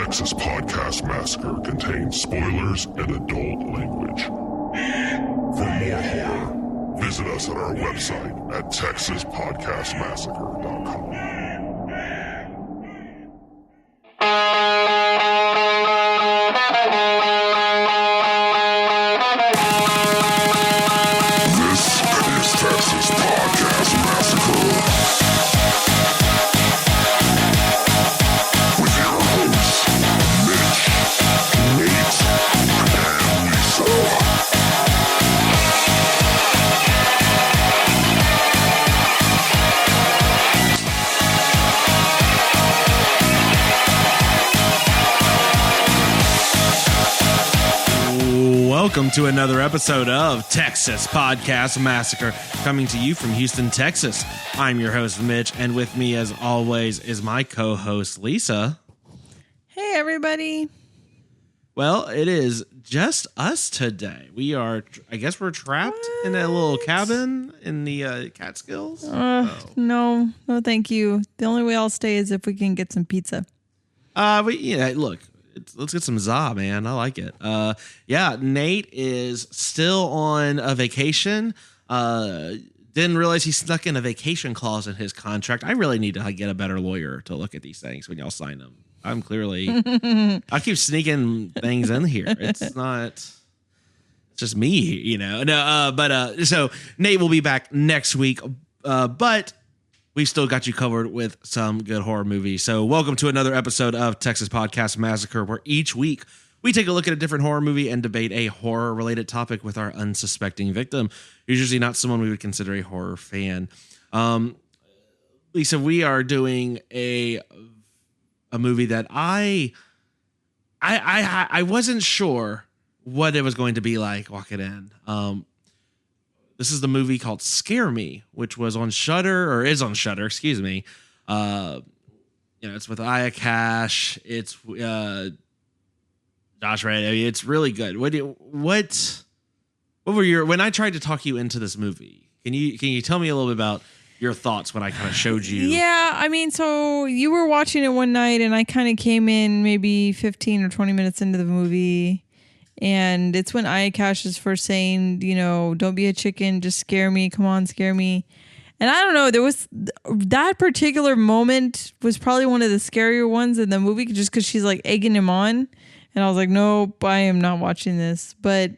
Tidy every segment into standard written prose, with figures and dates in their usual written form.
Texas Podcast Massacre contains spoilers and adult language. For more horror, visit us at our website at texaspodcastmassacre.com. Welcome to another episode of Texas Podcast Massacre, coming to you from Houston, Texas. I'm your host, Mitch, and with me, as always, is my co-host, Lisa. Hey, everybody. Well, it is just us today. We are, I guess we're trapped in a little cabin in the Catskills. No, thank you. The only way I'll stay is if we can get some pizza. But yeah, look. Let's get some za, man. I like it. Yeah, Nate is still on a vacation. Didn't realize he snuck in a vacation clause in his contract. I really need to get a better lawyer to look at these things when y'all sign them. I'm clearly... I keep sneaking things in here. It's just me, you know. No, but so Nate will be back next week, but... we've still got you covered with some good horror movies. So welcome to another episode of Texas Podcast Massacre, where each week we take a look at a different horror movie and debate a horror-related topic with our unsuspecting victim, who's usually not someone we would consider a horror fan. Lisa, we are doing a movie that I wasn't sure what it was going to be like walking in. This is the movie called Scare Me, which was on Shudder, or is on Shudder, excuse me. It's with Aya Cash. It's Josh Radio. It's really good. What were your, when I tried to talk you into this movie, can you tell me a little bit about your thoughts when I kind of showed you? Yeah, I mean, so you were watching it one night and I kind of came in maybe 15 or 20 minutes into the movie. And it's when Aya Cash is first saying, you know, don't be a chicken, just scare me. Come on, scare me. And I don't know, there was that particular moment was probably one of the scarier ones in the movie, just because she's like egging him on. And I was like, nope, I am not watching this. But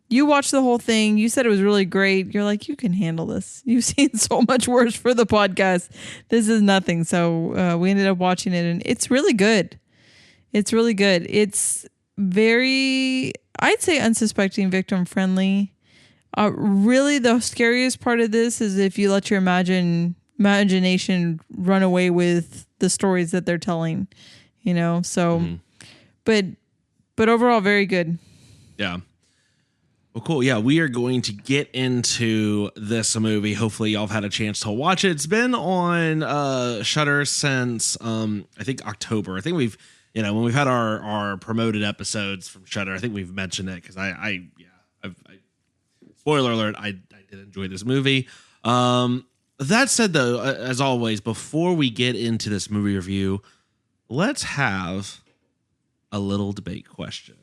you watched the whole thing. You said it was really great. You're like, you can handle this. You've seen so much worse for the podcast. This is nothing. So we ended up watching it, and it's really good. It's really good. It's very, I'd say, unsuspecting, victim friendly. Really, the scariest part of this is if you let your imagination run away with the stories that they're telling, you know. So, but overall, very good. Yeah. Well, cool. Yeah, we are going to get into this movie. Hopefully, y'all have had a chance to watch it. It's been on Shudder since I think October. I think we've. You know, when we've had our promoted episodes from Shudder, I think we've mentioned it because I spoiler alert, I did enjoy this movie. That said, though, as always, before we get into this movie review, let's have a little debate question.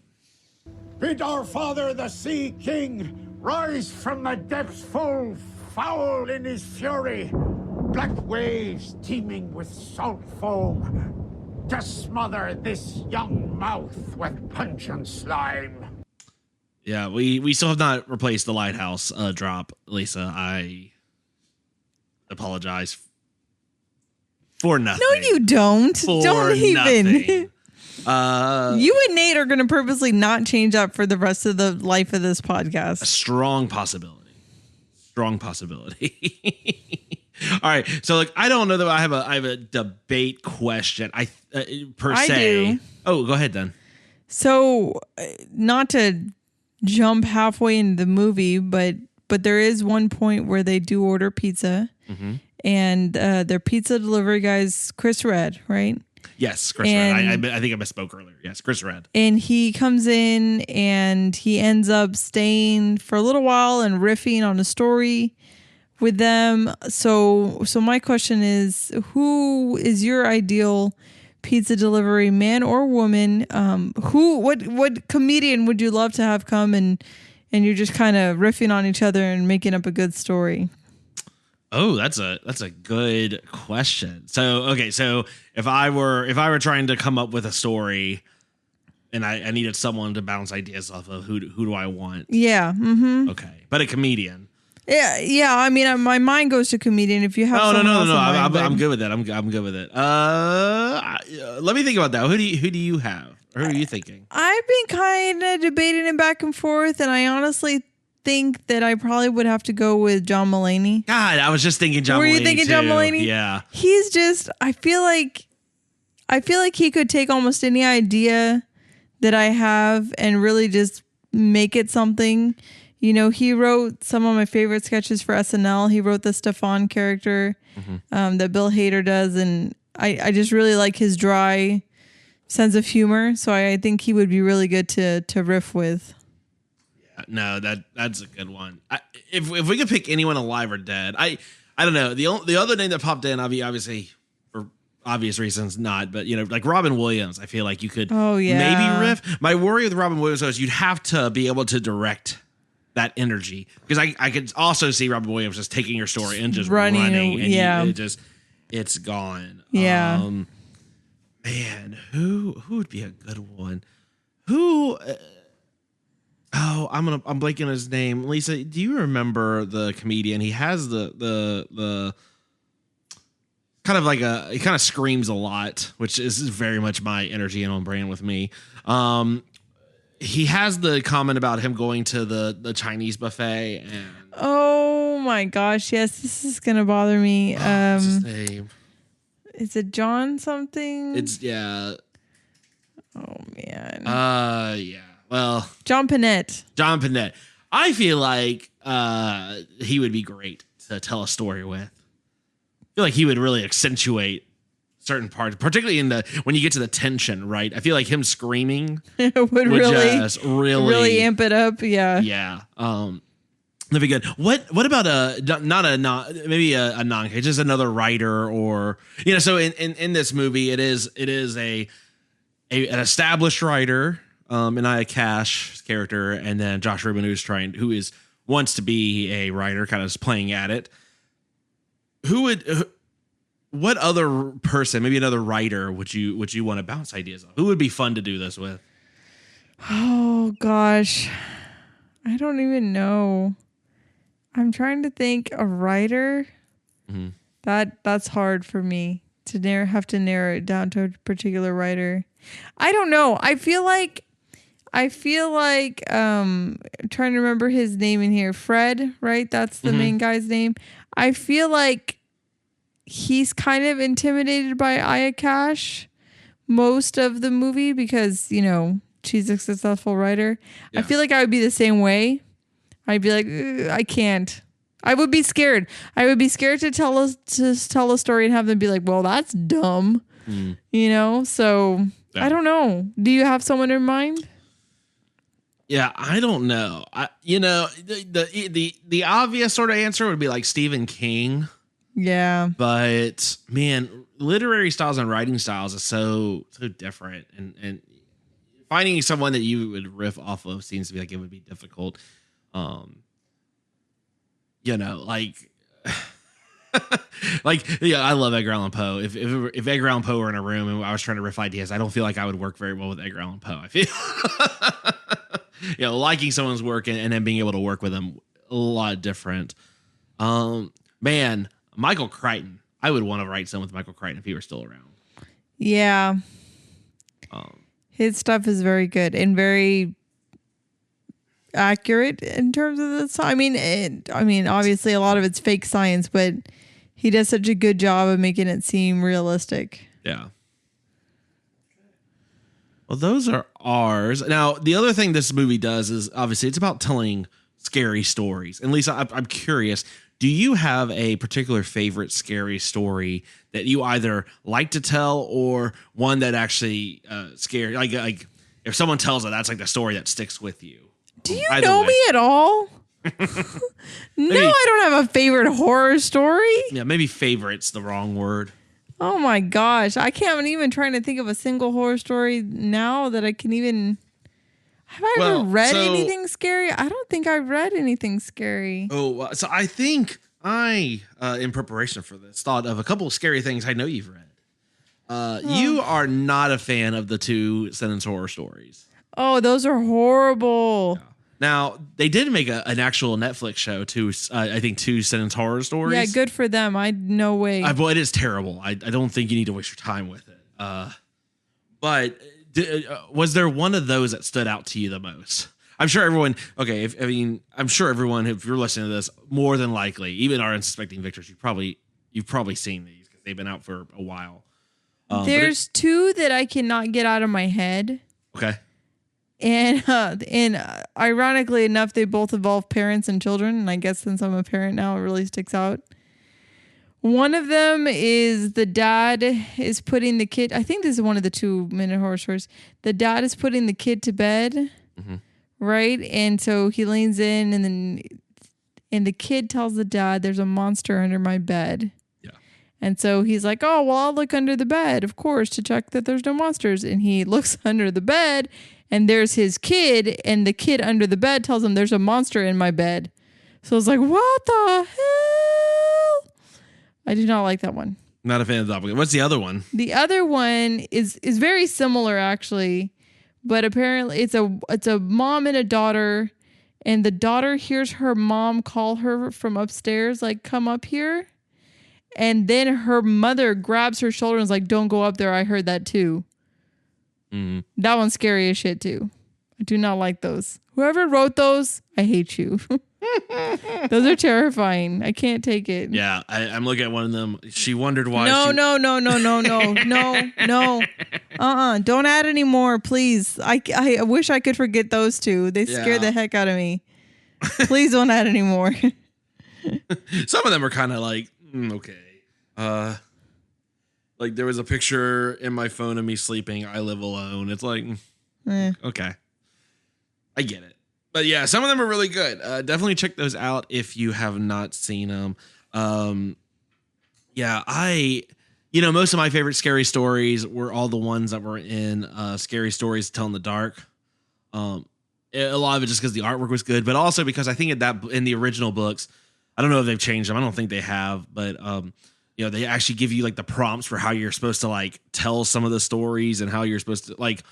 Bid our father, the Sea King, rise from the depths full foul in his fury, black waves teeming with salt foam, to smother this young mouth with pungent slime. Yeah, we still have not replaced the lighthouse drop, Lisa. I apologize for nothing. No, you don't. Don't even. Nothing. You and Nate are going to purposely not change up for the rest of the life of this podcast. A strong possibility. Strong possibility. All right, so like I don't know that I have a debate question. I do. Oh, go ahead then. So, not to jump halfway into the movie, but there is one point where they do order pizza, and their pizza delivery guy's Chris Red, right? Yes, Chris Red. I think I misspoke earlier. Yes, Chris Red. And he comes in and he ends up staying for a little while and riffing on a story with them. So my question is, who is your ideal pizza delivery, man or woman. What comedian would you love to have come and you're just kind of riffing on each other and making up a good story? Oh, that's a good question. So if I were trying to come up with a story and I needed someone to bounce ideas off of, who do I want? Yeah. Mm-hmm. Okay, but a comedian. Yeah. I mean, my mind goes to comedian. If you have, no. Mind, I'm good with that. I'm good with it. Let me think about that. Who do you have? Or who are you thinking? I've been kind of debating it back and forth, and I honestly think that I probably would have to go with John Mulaney. God, I was just thinking John Mulaney. Were you thinking too. John Mulaney? Yeah. He's just, I feel like he could take almost any idea that I have and really just make it something. You know, he wrote some of my favorite sketches for SNL. He wrote the Stefan character that Bill Hader does, and I just really like his dry sense of humor. So I think he would be really good to riff with. No, that's a good one. If we could pick anyone alive or dead, I don't know. The other name that popped in, obviously for obvious reasons, not, but you know, like Robin Williams. I feel like you could maybe riff. My worry with Robin Williams is you'd have to be able to direct that energy, because I could also see Robin Williams just taking your story and just running and it's gone. Yeah. Man, who would be a good one? Who? I'm blanking on his name. Lisa, do you remember the comedian? He has the kind of like he kind of screams a lot, which is very much my energy and on brand with me. He has the comment about him going to the Chinese buffet and oh my gosh, yes, this is gonna bother me. What's his name? Is it John something? Yeah. Oh man. Yeah. Well, John Panette. I feel like he would be great to tell a story with. I feel like he would really accentuate certain parts, particularly when you get to the tension, right? I feel like him screaming would just really amp it up. Yeah. Yeah. That'd be good. What about maybe a non-case, just another writer, or you know? So in this movie, it is an established writer, Inaya Cash's character, and then Josh Rubin, who wants to be a writer, kind of is playing at it. What other person, maybe another writer, would you want to bounce ideas off? Who would be fun to do this with? Oh gosh, I don't even know. I'm trying to think a writer. Mm-hmm. That's hard for me to have to narrow it down to a particular writer. I don't know. I feel like trying to remember his name in here. Fred, right? That's the main guy's name. I feel like he's kind of intimidated by Aya Cash most of the movie because, you know, she's a successful writer. Yeah. I feel like I would be the same way. I'd be like, I can't. I would be scared. I would be scared to tell a story and have them be like, well, that's dumb. You know? So I don't know. Do you have someone in mind? Yeah, I don't know. The obvious sort of answer would be like Stephen King. Yeah. But man, literary styles and writing styles are so different, and finding someone that you would riff off of seems to be like it would be difficult. I love Edgar Allan Poe. If Edgar Allan Poe were in a room and I was trying to riff ideas, I don't feel like I would work very well with Edgar Allan Poe. I feel liking someone's work and then being able to work with them a lot different. Man, Michael Crichton. I would want to write something with Michael Crichton if he were still around. Yeah. His stuff is very good and very accurate in terms of the song. I mean, obviously a lot of it's fake science, but he does such a good job of making it seem realistic. Yeah. Well, those are ours. Now, the other thing this movie does is obviously it's about telling scary stories. And Lisa, I'm curious, do you have a particular favorite scary story that you either like to tell or one that actually scares? Like if someone tells it, that's like the story that sticks with you. Do you know me at all? No, I don't have a favorite horror story. Yeah, maybe favorite's the wrong word. Oh my gosh. I can't even trying to think of a single horror story now that I can even. Have I ever read anything scary? I don't think I've read anything scary. Oh, so I think in preparation for this, thought of a couple of scary things I know you've read. You are not a fan of the 2-sentence horror stories. Oh, those are horrible. Yeah. Now, they did make an actual Netflix show, I think 2-sentence horror stories. Yeah, good for them. No way. Well, it is terrible. I don't think you need to waste your time with it. But was there one of those that stood out to you the most? I'm sure everyone. Okay, I'm sure everyone, if you're listening to this, more than likely, even our unsuspecting victors, you've probably seen these because they've been out for a while. There's two that I cannot get out of my head. Okay. And ironically enough, they both involve parents and children. And I guess since I'm a parent now, it really sticks out. One of them is the dad is putting the kid. I think this is one of the 2-minute horror stories. The dad is putting the kid to bed, right? And so he leans in, and the kid tells the dad, "There's a monster under my bed." Yeah. And so he's like, "Oh, well, I'll look under the bed, of course, to check that there's no monsters." And he looks under the bed, and there's his kid, and the kid under the bed tells him, "There's a monster in my bed." So it's like, what the hell? I do not like that one. Not a fan of that. What's the other one? The other one is very similar, actually, but apparently it's a mom and a daughter, and the daughter hears her mom call her from upstairs, like, "Come up here," and then her mother grabs her shoulder and is like, "Don't go up there. I heard that too." Mm-hmm. That one's scary as shit too. I do not like those. Whoever wrote those, I hate you. Those are terrifying. I can't take it. Yeah, I'm looking at one of them. She wondered why. No. Don't add any more, please. I wish I could forget those two. They scare the heck out of me. Please don't add any more. Some of them are kind of like, okay. Like there was a picture in my phone of me sleeping. I live alone. It's like, okay, I get it. But yeah, some of them are really good. Definitely check those out if you have not seen them. Most of my favorite scary stories were all the ones that were in Scary Stories to Tell in the Dark. A lot of it just because the artwork was good, but also because I think in the original books, I don't know if they've changed them. I don't think they have, but they actually give you like the prompts for how you're supposed to like tell some of the stories and how you're supposed to like.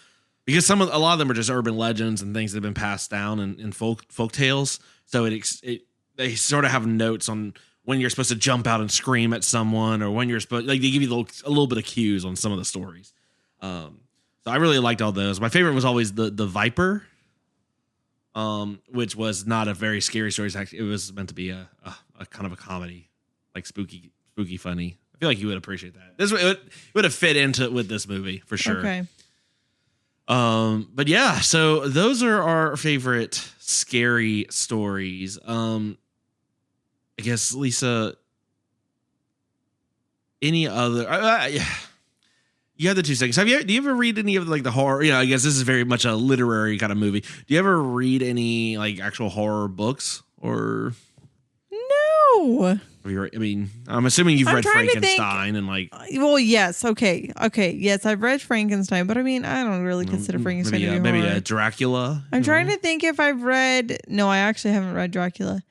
Because a lot of them are just urban legends and things that have been passed down in folk tales. So they sort of have notes on when you're supposed to jump out and scream at someone, or when you're supposed, like, they give you a little bit of cues on some of the stories. So I really liked all those. My favorite was always the Viper, which was not a very scary story. It was meant to be a kind of a comedy, like spooky funny. I feel like you would appreciate that. It would have fit into it with this movie for sure. Okay. But yeah, so those are our favorite scary stories. I guess, Lisa, any other, you have the 2 seconds. Do you ever read any of like the horror? I guess this is very much a literary kind of movie. Do you ever read any like actual horror books or? No. I'm assuming you've read Frankenstein and like. Well, yes. Okay. Yes, I've read Frankenstein, but I don't really consider Frankenstein maybe a Dracula. I'm trying to think if I've read. No, I actually haven't read Dracula.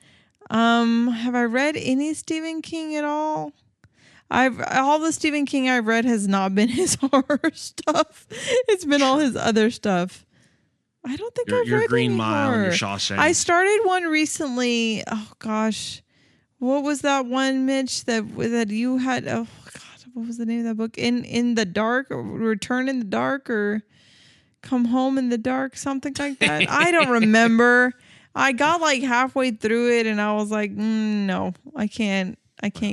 Have I read any Stephen King at all? All the Stephen King I've read has not been his horror stuff. It's been all his other stuff. I don't think I've read your Green any Mile horror. and your Shawshank. I started one recently. Oh gosh. What was that one, Mitch, that you had? Oh, God, what was the name of that book? In the Dark, or Return in the Dark, or Come Home in the Dark, something like that. I don't remember. I got like halfway through it, and I was like, no, I can't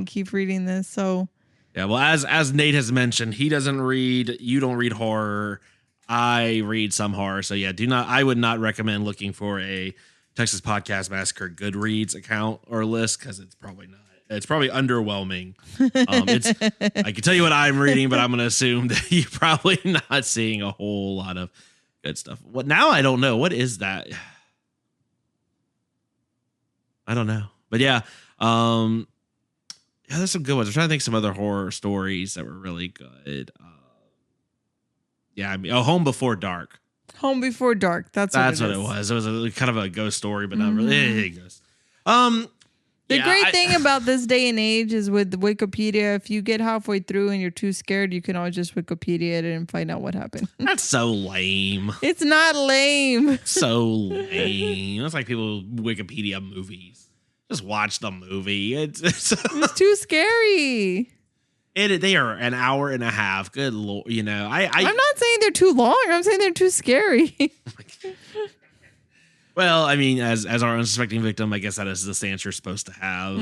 keep reading this. So, yeah, well, as Nate has mentioned, he doesn't read. You don't read horror. I read some horror. So yeah, I would not recommend looking for a Texas Podcast Massacre Goodreads account or list, because it's probably not. It's probably underwhelming. I can tell you what I'm reading, but I'm going to assume that you're probably not seeing a whole lot of good stuff. What now? I don't know. What is that? I don't know. But yeah, Yeah, there's some good ones. I'm trying to think some other horror stories that were really good. Yeah, I mean, Home Before Dark. Home Before Dark. That's what it was. It was a kind of a ghost story, but not really a ghost. The great thing about this day and age is with Wikipedia, if you get halfway through and you're too scared, you can always just Wikipedia it and find out what happened. That's so lame. It's not lame. So lame. It's like people Wikipedia movies. Just watch the movie. It's too scary. They are an hour and a half. Good Lord. You know, I'm not saying they're too long. I'm saying they're too scary. Well, I mean, as our unsuspecting victim, I guess that is the stance you're supposed to have.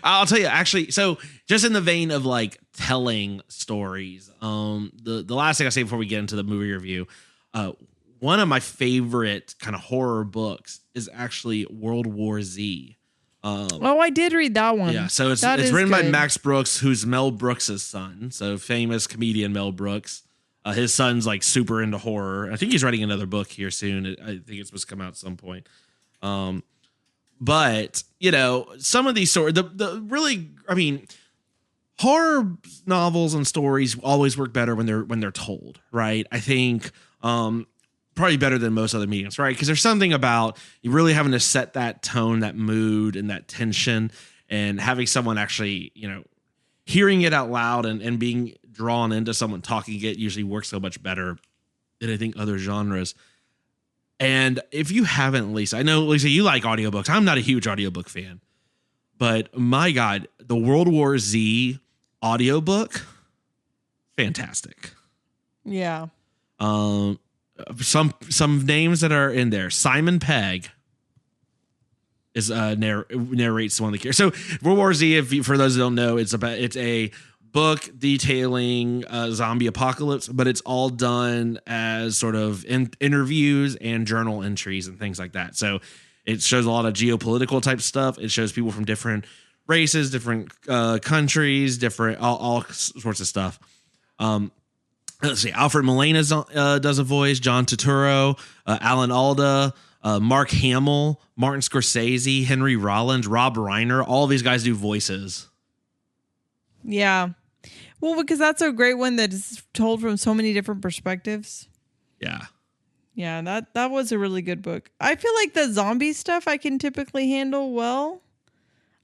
I'll tell you, actually, so just in the vein of like telling stories, the last thing I say before we get into the movie review, one of my favorite kind of horror books is actually World War Z. I did read that one. Yeah, so it's written by Max Brooks, who's Mel Brooks' son. So famous comedian Mel Brooks. His son's like super into horror. I think he's writing another book here soon. I think it's supposed to come out at some point. But you know, some of these stories, the really, I mean, horror novels and stories always work better when they're told, right? I think probably better than most other mediums, right? Because there's something about you really having to set that tone, that mood, and that tension, and having someone actually, you know, hearing it out loud and being drawn into someone talking it usually works so much better than I think other genres. And if you haven't, Lisa, I know, Lisa, you like audiobooks. I'm not a huge audiobook fan, but my God, the World War Z audiobook, fantastic. Yeah. Some names that are in there. Simon Pegg is narrates one of the characters. So World War Z, for those who don't know, it's a book detailing zombie apocalypse, but it's all done as sort of interviews and journal entries and things like that. So it shows a lot of geopolitical type stuff. It shows people from different races, different countries, different all sorts of stuff. Let's see. Alfred Molina does a voice. John Turturro, Alan Alda, Mark Hamill, Martin Scorsese, Henry Rollins, Rob Reiner. All these guys do voices. Yeah. Well, because that's a great one that is told from so many different perspectives. Yeah. Yeah, that was a really good book. I feel like the zombie stuff I can typically handle well.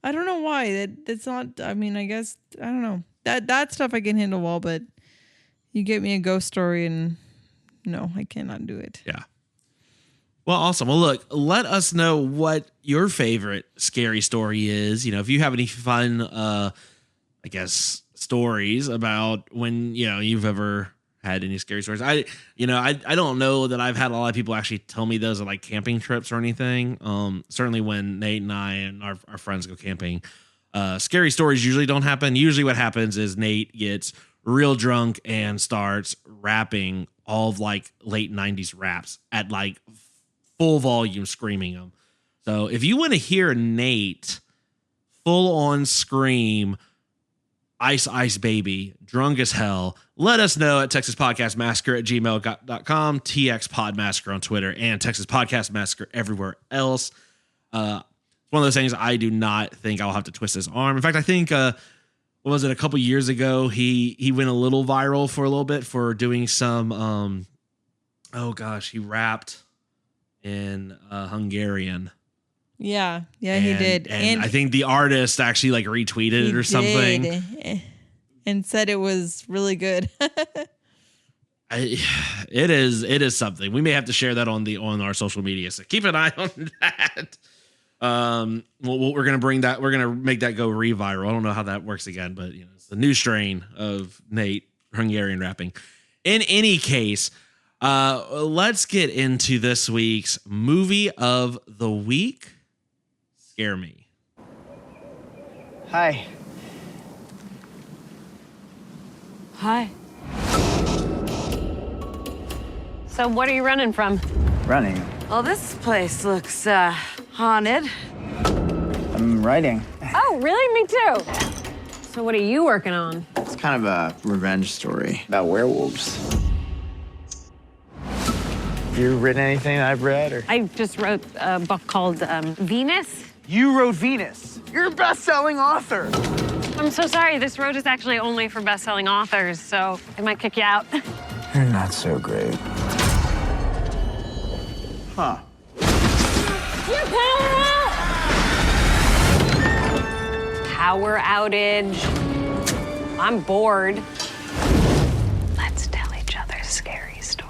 I don't know why. That's not, I mean, I guess, I don't know. That stuff I can handle well, but you get me a ghost story and no, I cannot do it. Yeah. Well, awesome. Well, look, let us know what your favorite scary story is. You know, if you have any fun, I guess, stories about when, you know, you've ever had any scary stories. I don't know that I've had a lot of people actually tell me those at like camping trips or anything. Certainly when Nate and I and our friends go camping, scary stories usually don't happen. Usually what happens is Nate gets real drunk and starts rapping all of like late 90s raps at like full volume, screaming them. So if you want to hear Nate full on scream Ice Ice Baby, drunk as hell, let us know at TexasPodcastMassacre@gmail.com, TX Podmassacre on Twitter, and Texas Podcast Massacre everywhere else. It's one of those things I do not think I'll have to twist his arm. In fact, I think, what was it, a couple years ago, he went a little viral for a little bit for doing some, he rapped in Hungarian. Yeah, he did. And I think the artist actually like retweeted it or something. And said it was really good. It is something. We may have to share that on our social media. So keep an eye on that. We're gonna make that go reviral. I don't know how that works again, but you know, it's the new strain of Nate Hungarian rapping. In any case, let's get into this week's movie of the week. Scare me. Hi. Hi. So what are you running from? Running. Well, this place looks haunted. I'm writing. Oh, really? Me too. So what are you working on? It's kind of a revenge story about werewolves. Have you written anything I've read? Or? I just wrote a book called Venus. You wrote Venus. You're a best-selling author. I'm so sorry. This road is actually only for best-selling authors, so I might kick you out. You're not so great. Huh. Power outage. I'm bored. Let's tell each other scary stories.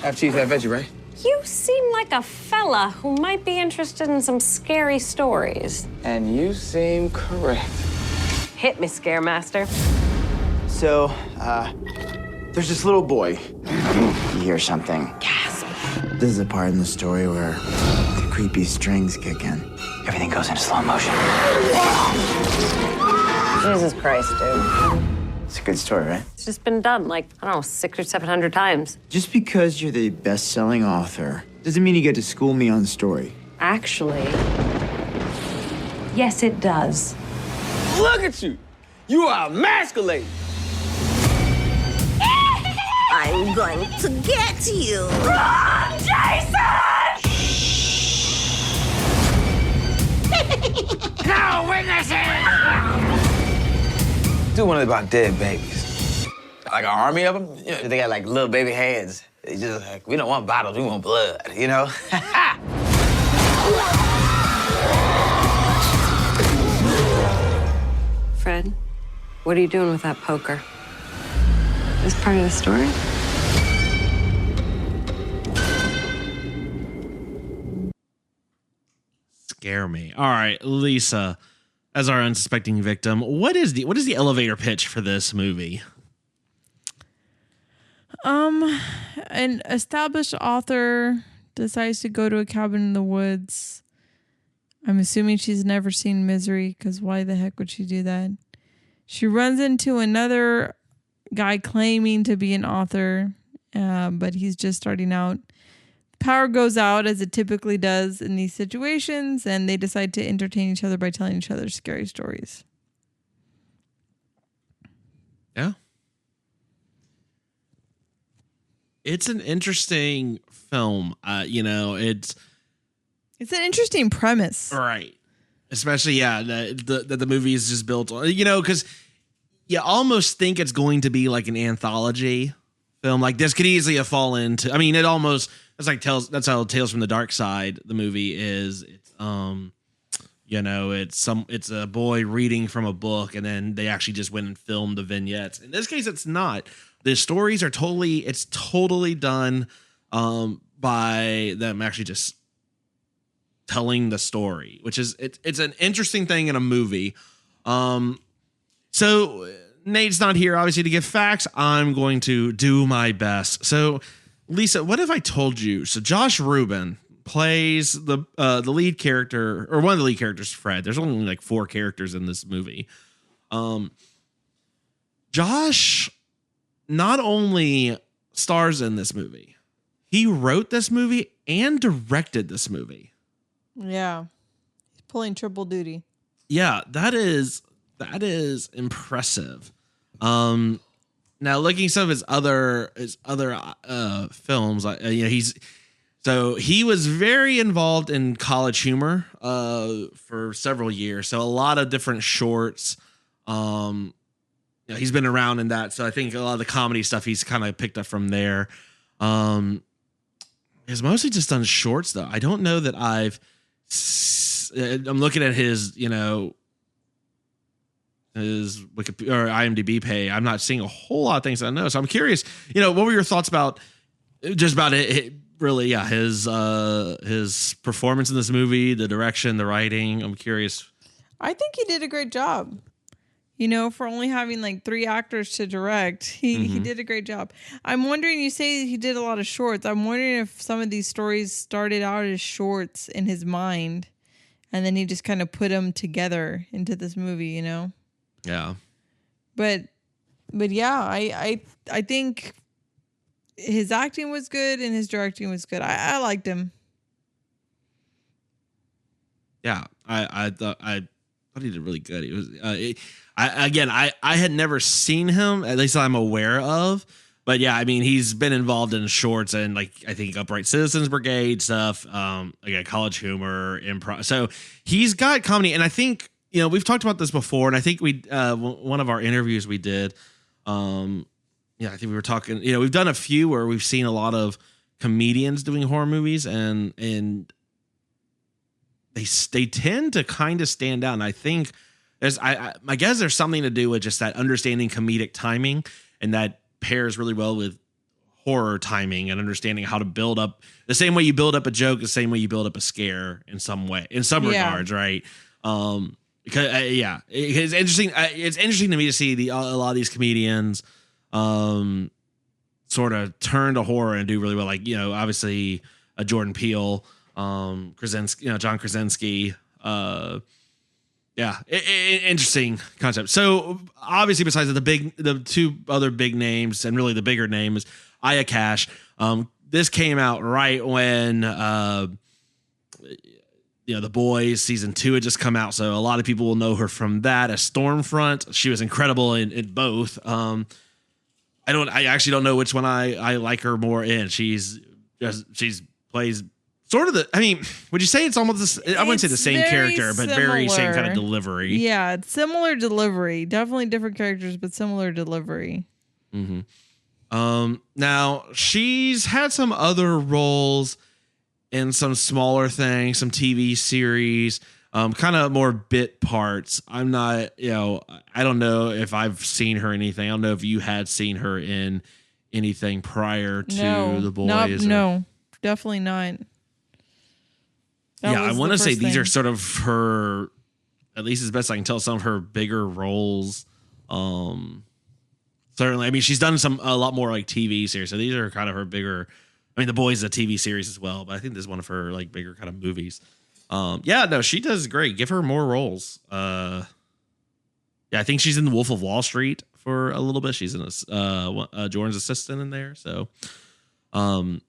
Half cheese, half veggie, right? You seem like a fella who might be interested in some scary stories. And you seem correct. Hit me, Scare Master. So, there's this little boy. You hear something. Gasp. This is the part in the story where the creepy strings kick in. Everything goes into slow motion. Jesus Christ, dude. It's a good story, right? It's just been done like, I don't know, 600 or 700 times. Just because you're the best-selling author doesn't mean you get to school me on the story. Actually, yes, it does. Look at you! You are emasculated! I'm going to get you. Run, Jason! No witnesses! Do one about dead babies. Like an army of them? You know, they got like little baby heads. They just like, we don't want bottles, we want blood, you know? Fred, what are you doing with that poker? Is this part of the story? Scare me. All right, Lisa, as our unsuspecting victim, what is the elevator pitch for this movie? An established author decides to go to a cabin in the woods. I'm assuming she's never seen Misery, because why the heck would she do that? She runs into another guy claiming to be an author, but he's just starting out. Power goes out, as it typically does in these situations, and they decide to entertain each other by telling each other scary stories. Yeah. It's an interesting film. It's an interesting premise. Right. Especially, the movie is just built on, because you almost think it's going to be like an anthology film. Like this could easily fall into, it almost, that's how Tales from the Dark Side, the movie is. It's a boy reading from a book, and then they actually just went and filmed the vignettes. In this case, it's not. The stories are totally done by them actually just telling the story, which is it's an interesting thing in a movie. So Nate's not here, obviously, to give facts. I'm going to do my best. So, Lisa, what if I told you? So Josh Rubin plays the lead character, or one of the lead characters, Fred. There's only like 4 characters in this movie. Josh not only stars in this movie, he wrote this movie and directed this movie. Yeah. He's pulling triple duty. Yeah, that is impressive. Now looking at some of his other films, he was very involved in College Humor for several years. So a lot of different shorts. He's been around in that. So I think a lot of the comedy stuff he's kind of picked up from there. He's mostly just done shorts though. I don't know that I'm looking at his Wikipedia or IMDb page. I'm not seeing a whole lot of things I know. So I'm curious, what were your thoughts about it really? Yeah. His performance in this movie, the direction, the writing. I'm curious. I think he did a great job. For only having like 3 actors to direct, he did a great job. I'm wondering, you say he did a lot of shorts. I'm wondering if some of these stories started out as shorts in his mind, and then he just kind of put them together into this movie, Yeah. But yeah, I think his acting was good and his directing was good. I liked him. Yeah, I thought he did really good. It was I had never seen him, at least I'm aware of. But yeah, I mean, he's been involved in shorts and like I think Upright Citizens Brigade stuff, again, College Humor, improv. So he's got comedy, and I think we've talked about this before, and I think we one of our interviews we did, I think we were talking. We've done a few where we've seen a lot of comedians doing horror movies, and they tend to kind of stand out. And I think I guess there's something to do with just that understanding comedic timing, and that pairs really well with horror timing and understanding how to build up the same way you build up a joke, the same way you build up a scare in some regards, right? Because it's interesting. It's interesting to me to see a lot of these comedians sort of turn to horror and do really well. Like obviously Jordan Peele, Krasinski, John Krasinski. Interesting concept. So obviously, besides the two other big names, and really the bigger name is Aya Cash. This came out right when The Boys season 2 had just come out, so a lot of people will know her from that as Stormfront. She was incredible in both. I actually don't know which one I like her more in. She's plays sort of would you say it's almost I wouldn't say the same character, but very same kind of delivery. Yeah, it's similar delivery. Definitely different characters, but similar delivery. Mm-hmm. Now she's had some other roles in some smaller things, some TV series, kind of more bit parts. I'm not, I don't know if I've seen her in anything. I don't know if you had seen her in anything prior to The Boys. No, definitely not. I want to say these are sort of her, at least as best I can tell, some of her bigger roles. Certainly, I mean, she's done a lot more like TV series, so these are kind of her bigger. I mean, The Boys is a TV series as well, but I think this is one of her like bigger kind of movies. She does great. Give her more roles. I think she's in The Wolf of Wall Street for a little bit. She's in Jordan's assistant in there. So, I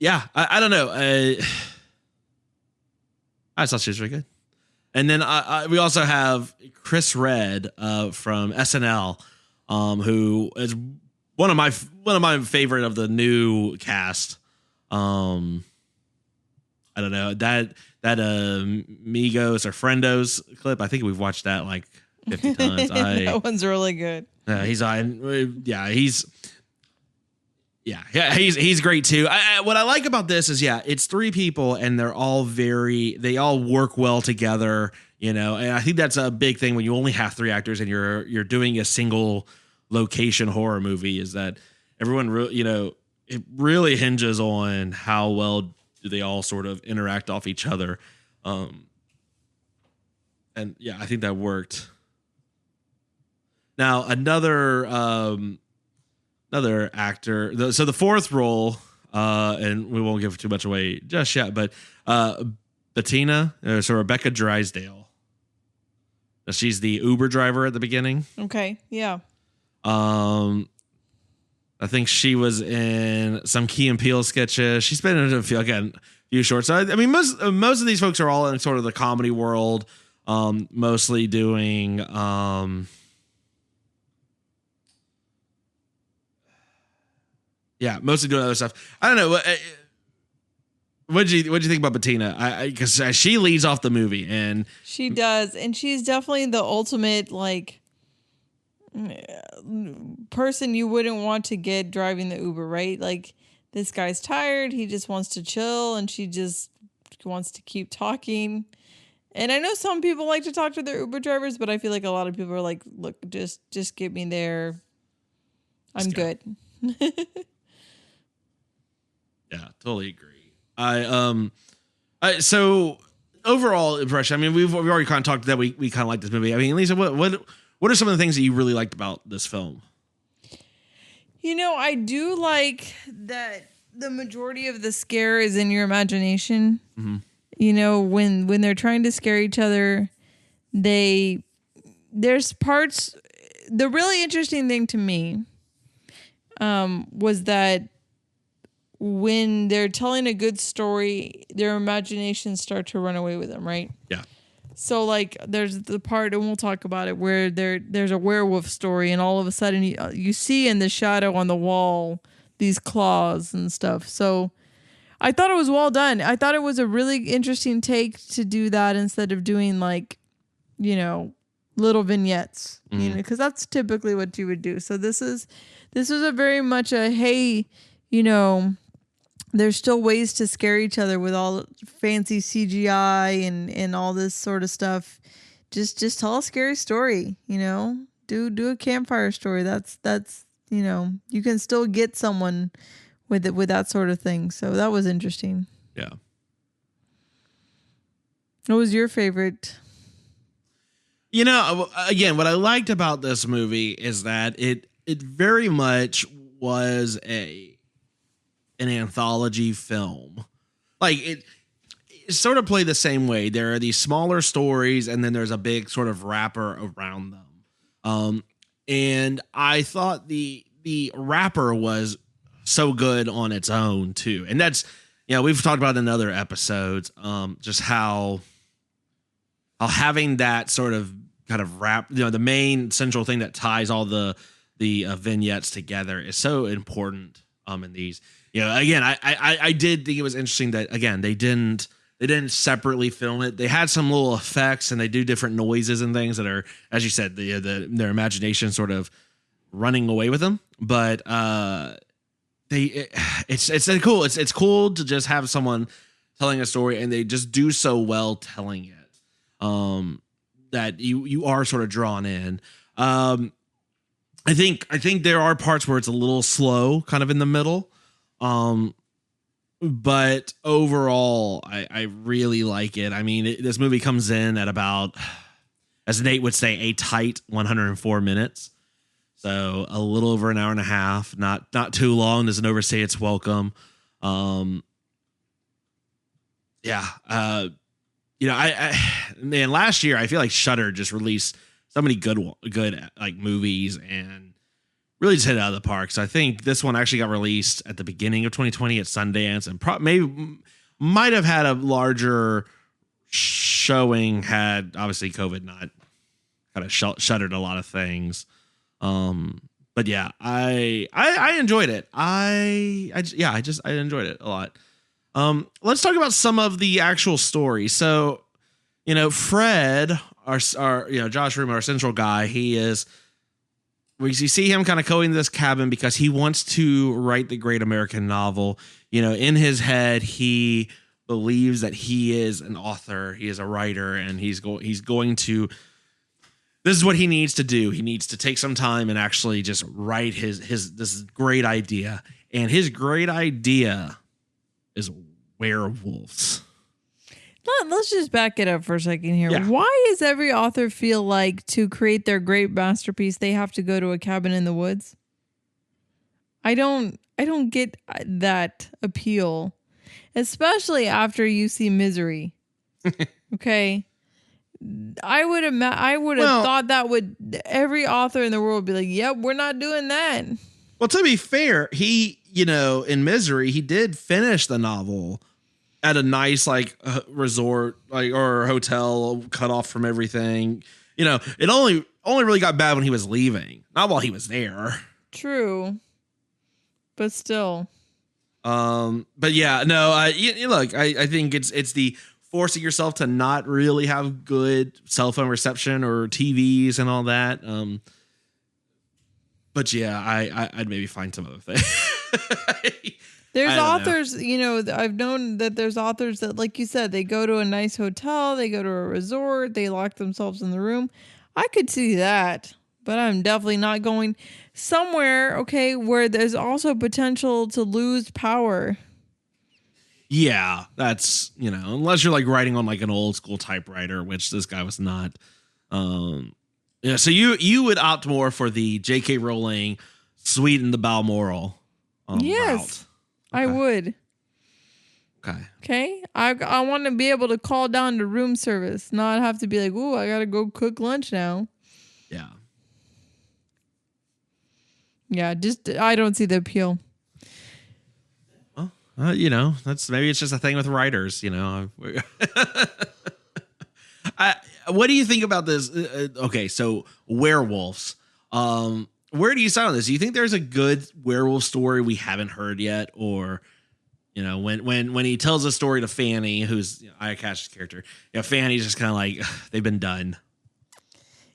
don't know. I thought she was really good. And then we also have Chris Redd from SNL, who is one of my favorite of the new cast. I don't know that Migos or Friendos clip. I think we've watched that like 50 times. That one's really good. He's great too. What I like about this is, it's three people and they all work well together, and I think that's a big thing when you only have three actors and you're doing a single location horror movie, is that everyone it really hinges on how well do they all sort of interact off each other. I think that worked. Now another actor. So the fourth role, and we won't give too much away just yet, but Bettina, so Rebecca Drysdale. She's the Uber driver at the beginning. Okay, yeah. I think she was in some Key and Peele sketches. She's been in a few shorts. So, I mean, most of these folks are all in sort of the comedy world, mostly doing. Mostly doing other stuff. I don't know. What'd you think about Bettina? Because she leads off the movie, and she does, and she's definitely the ultimate person you wouldn't want to get driving the Uber, right? Like, this guy's tired, he just wants to chill, and she just wants to keep talking. And I know some people like to talk to their Uber drivers, but I feel like a lot of people are like, look, just get me there. I'm good. Yeah, totally agree. So overall impression, I mean, we've already kind of talked that we kind of like this movie. I mean, Lisa, what are some of the things that you really liked about this film? I do like that the majority of the scare is in your imagination. Mm-hmm. When they're trying to scare each other, there's parts. The really interesting thing to me was that when they're telling a good story, their imaginations start to run away with them, right? Yeah. So like there's the part, and we'll talk about it, where there's a werewolf story, and all of a sudden you see in the shadow on the wall these claws and stuff. So I thought it was well done. I thought it was a really interesting take to do that instead of doing like, you know, little vignettes, you know, because that's typically what you would do. So this is a very much a, hey, you know, there's still ways to scare each other with all fancy CGI and all this sort of stuff. Just tell a scary story, you know, do a campfire story. That's, you know, you can still get someone with it, with that sort of thing. So that was interesting. Yeah. What was your favorite? You know, again, what I liked about this movie is that it very much was an anthology film. Like it sort of played the same way. There are these smaller stories, and then there's a big sort of wrapper around them. And I thought the wrapper was so good on its own too. And that's, you know, we've talked about in other episodes, just how having that sort of kind of wrap, you know, the main central thing that ties all the vignettes together is so important in these. You know, again, I did think it was interesting that, again, they didn't separately film it. They had some little effects, and they do different noises and things that are, as you said, their imagination sort of running away with them. But it's cool. It's cool to just have someone telling a story, and they just do so well telling it that you are sort of drawn in. I think there are parts where it's a little slow, kind of in the middle. But overall, I really like it. I mean, this movie comes in at about, as Nate would say, a tight 104 minutes. So a little over an hour and a half, not too long. Doesn't overstay its welcome. You know, man, last year I feel like Shudder just released so many good like movies and really just hit it out of the park. So I think this one actually got released at the beginning of 2020 at Sundance, and maybe might have had a larger showing had obviously COVID not kind of shuttered a lot of things. But yeah, I enjoyed it. I enjoyed it a lot. Let's talk about some of the actual story. So, you know, Fred, our you know, Josh Room, our central guy, we see him kind of going to this cabin because he wants to write the great American novel. You know, in his head, he believes that he is an author, he is a writer, and he's going to. This is what he needs to do. He needs to take some time and actually just write this great idea. And his great idea is werewolves. Let's just back it up for a second here. Yeah. Why does every author feel like to create their great masterpiece, they have to go to a cabin in the woods? I don't get that appeal, especially after you see Misery. Okay. I would have thought that would every author in the world would be like, yep, we're not doing that. Well, to be fair, he, you know, in Misery, he did finish the novel at a nice like resort, like, or hotel, cut off from everything. You know, it only really got bad when he was leaving, not while he was there. True, but still. But yeah, no. Look, I think it's the forcing yourself to not really have good cell phone reception or TVs and all that. But yeah, I'd maybe find some other thing. There's authors, you know, I've known that there's authors that, like you said, they go to a nice hotel, they go to a resort, they lock themselves in the room. I could see that, but I'm definitely not going somewhere, okay, where there's also potential to lose power. Yeah, that's, you know, unless you're like writing on like an old school typewriter, which this guy was not. Yeah, so you would opt more for the J.K. Rowling sweeten the Balmoral. Yes. Route. I would. Okay. I want to be able to call down to room service, not have to be like, ooh, I got to go cook lunch now. Yeah. Yeah, just I don't see the appeal. Well, you know, maybe it's just a thing with writers, you know. What do you think about this? Okay, so werewolves. Where do you stand on this? Do you think there's a good werewolf story we haven't heard yet, or when he tells a story to Fanny, who's Aya Cash's character, Fanny's just kind of like they've been done.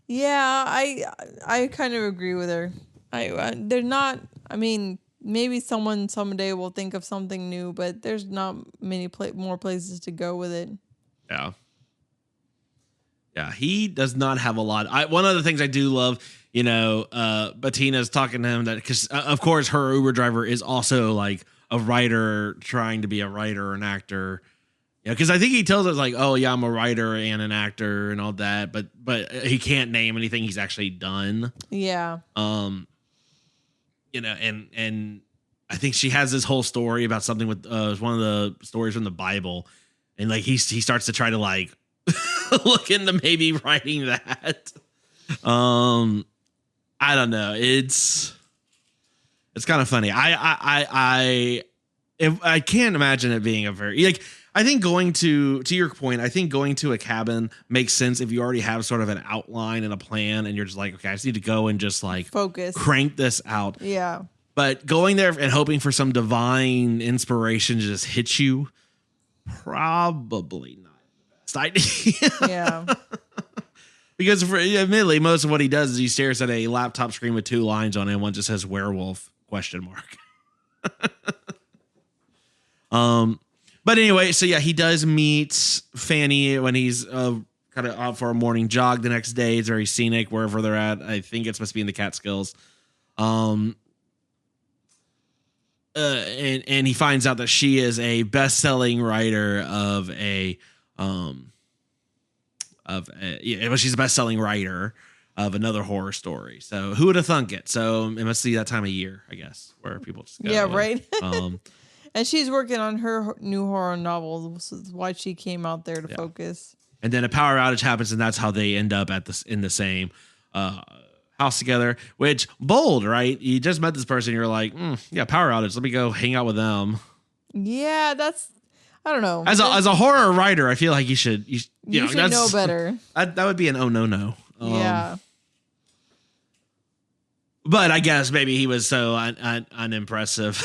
Yeah, I kind of agree with her. They're not. I mean, maybe someone someday will think of something new, but there's not many more places to go with it. Yeah. Yeah, he does not have a lot. One of the things I do love, Bettina's talking to him that because of course her Uber driver is also like a writer trying to be a writer or an actor. Yeah, because I think he tells us like, oh yeah, I'm a writer and an actor and all that, but he can't name anything he's actually done. Yeah. And I think she has this whole story about something with one of the stories from the Bible, and like he starts to try to like look into maybe writing that. I don't know. It's kind of funny. I can't imagine it being a very like. I think going to your point, I think going to a cabin makes sense if you already have sort of an outline and a plan, and you're just like, okay, I just need to go and just like focus, crank this out. Yeah. But going there and hoping for some divine inspiration to just hit you, probably not the best idea. Yeah. Because admittedly, most of what he does is he stares at a laptop screen with two lines on it, and one just says werewolf ? But anyway, so yeah, he does meet Fanny when he's kind of out for a morning jog the next day. It's very scenic wherever they're at. I think it's supposed to be in the Catskills. And he finds out that she is a best-selling writer she's a best-selling writer of another horror story. So who would have thunk it? So it must be that time of year, I guess, where people just go. Yeah, right. And she's working on her new horror novel, so that's why she came out there to focus. And then a power outage happens, and that's how they end up in the same house together. Which bold, right? You just met this person, you're like, yeah, power outage. Let me go hang out with them. Yeah, that's I don't know. As a horror writer, I feel like you should know better. That would be an no. Yeah. But I guess maybe he was so unimpressive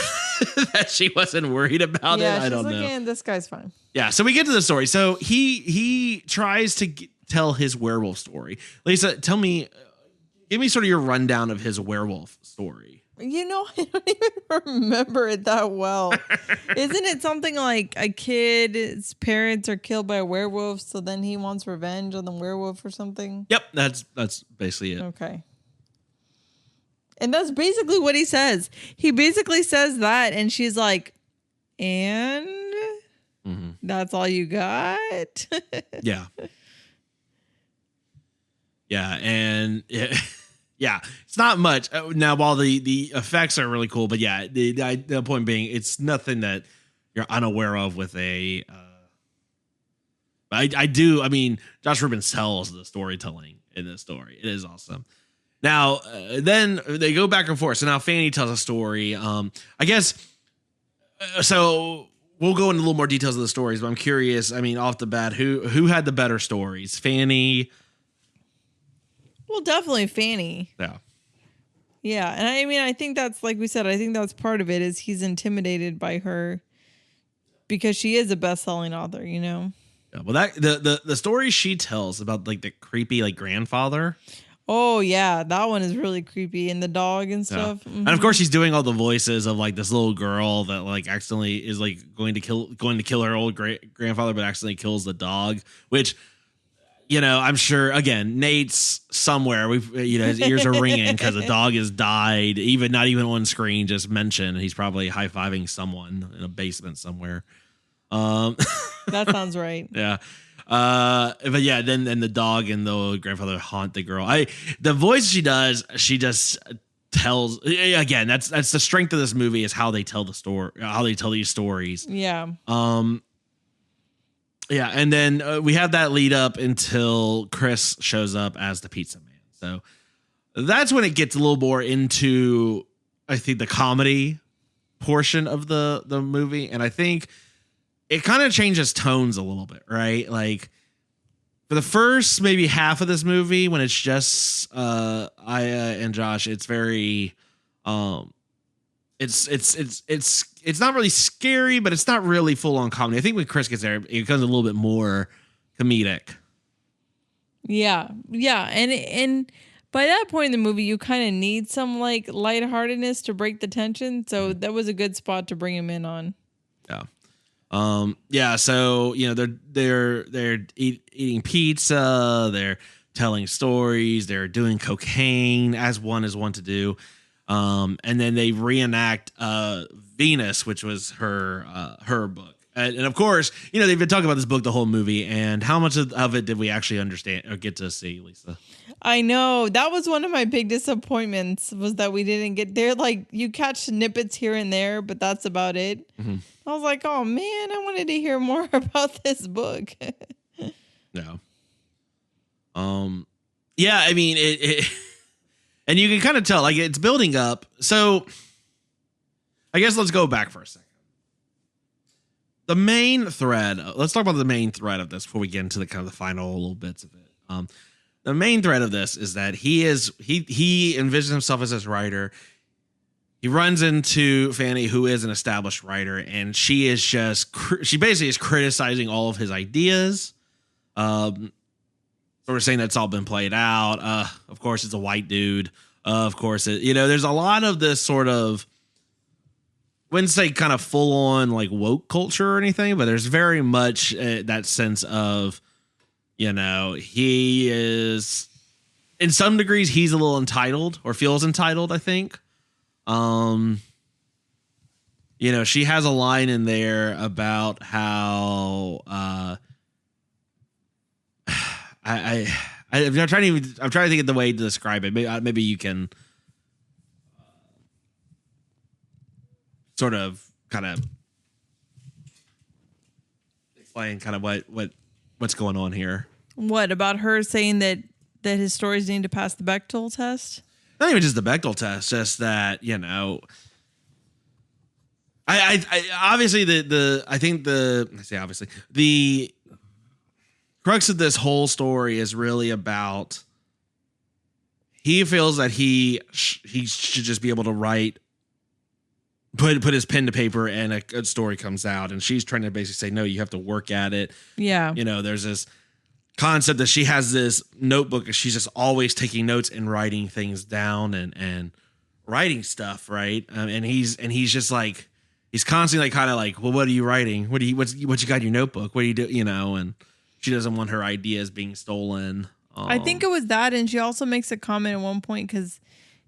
that she wasn't worried about it. I don't know. Yeah, this guy's fine. Yeah, so we get to the story. So he tries to tell his werewolf story. Lisa, give me sort of your rundown of his werewolf story. I don't even remember it that well. Isn't it something like a kid's parents are killed by a werewolf, so then he wants revenge on the werewolf or something? Yep, that's basically it. Okay. And that's basically what he says. He basically says that, and she's like, and that's all you got? Yeah. Yeah, and yeah, it's not much. Now, while the effects are really cool, but yeah, the point being, it's nothing that you're unaware of with a... I mean, Josh Rubin sells the storytelling in this story. It is awesome. Now, then they go back and forth. So now Fanny tells a story. I guess, so we'll go into a little more details of the stories, but I'm curious, I mean, off the bat, who had the better stories? Fanny? Well, definitely Fanny. Yeah. Yeah, and I mean, I think that's, like we said, I think that's part of it is he's intimidated by her because she is a best-selling author, Yeah, well, that the story she tells about like the creepy like grandfather. Oh yeah, that one is really creepy, and the dog and stuff. Yeah. And of course, she's doing all the voices of like this little girl that like accidentally is like going to kill her old grandfather, but accidentally kills the dog. Which, I'm sure again, Nate's somewhere. His ears are ringing because the dog has died. Not even on screen, just mentioned. He's probably high fiving someone in a basement somewhere. That sounds right. Yeah. But yeah, then the dog and the grandfather haunt the girl. The voice she just tells again. That's the strength of this movie is how they tell the story, how they tell these stories. Yeah. Yeah, and then we have that lead up until Chris shows up as the pizza man. So that's when it gets a little more into, I think, the comedy portion of the movie, and I think it kind of changes tones a little bit, right? Like for the first maybe half of this movie, when it's just Aya and Josh, it's very it's not really scary, but it's not really full on comedy. I think when Chris gets there, it becomes a little bit more comedic. Yeah, and by that point in the movie, you kind of need some like lightheartedness to break the tension. So that was a good spot to bring him in on. Yeah. So they're eating pizza. They're telling stories. They're doing cocaine, as one is wont to do. And then they reenact Venus, which was her book. And of course, they've been talking about this book the whole movie. And how much of it did we actually understand or get to see, Lisa? I know that was one of my big disappointments, was that we didn't get there. Like, you catch snippets here and there, but that's about it. Mm-hmm. I was like, oh man, I wanted to hear more about this book. No. Yeah, I mean it and you can kind of tell, like, it's building up. So I guess let's go back for a second. The main thread, let's talk about the main thread of this before we get into the kind of the final little bits of it. The main thread of this is that he envisions himself as this writer. He runs into Fanny, who is an established writer, and she basically is criticizing all of his ideas. Sort of saying that's all been played out. Of course, it's a white dude. Of course, there's a lot of this sort of, I wouldn't say kind of full on like woke culture or anything, but there's very much that sense of, he is, in some degrees, he's a little entitled or feels entitled, I think. She has a line in there about how I'm trying to think of the way to describe it. Maybe you can sort of kind of explain kind of what's going on here. What about her saying that his stories need to pass the Bechdel test? Not even just the Bechdel test, just that, I obviously the crux of this whole story is really about, he feels that he should just be able to write, put his pen to paper, and a good story comes out, and she's trying to basically say, no, you have to work at it. Yeah. There's this concept that she has this notebook, she's just always taking notes and writing things down and writing stuff, right? And he's just like, he's constantly like kind of like, well, what are you writing? What you got in your notebook? What do you do? And she doesn't want her ideas being stolen. I think it was that, and she also makes a comment at one point because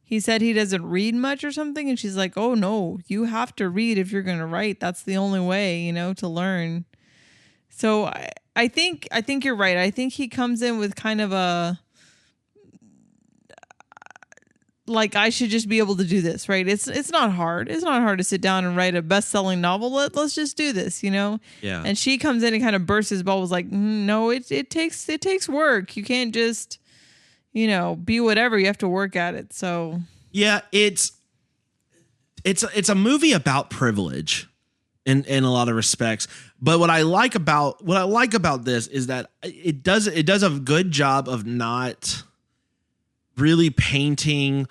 he said he doesn't read much or something, and she's like, oh no, you have to read if you're gonna write. That's the only way, to learn. So I think you're right. I think he comes in with kind of a, like, I should just be able to do this, right? It's not hard. It's not hard to sit down and write a best-selling novel. Let's just do this, Yeah. And she comes in and kind of bursts his bubble. Was like, no, it takes work. You can't just, be whatever. You have to work at it. So yeah, it's a movie about privilege in a lot of respects. But what I like about this is that it does a good job of not really painting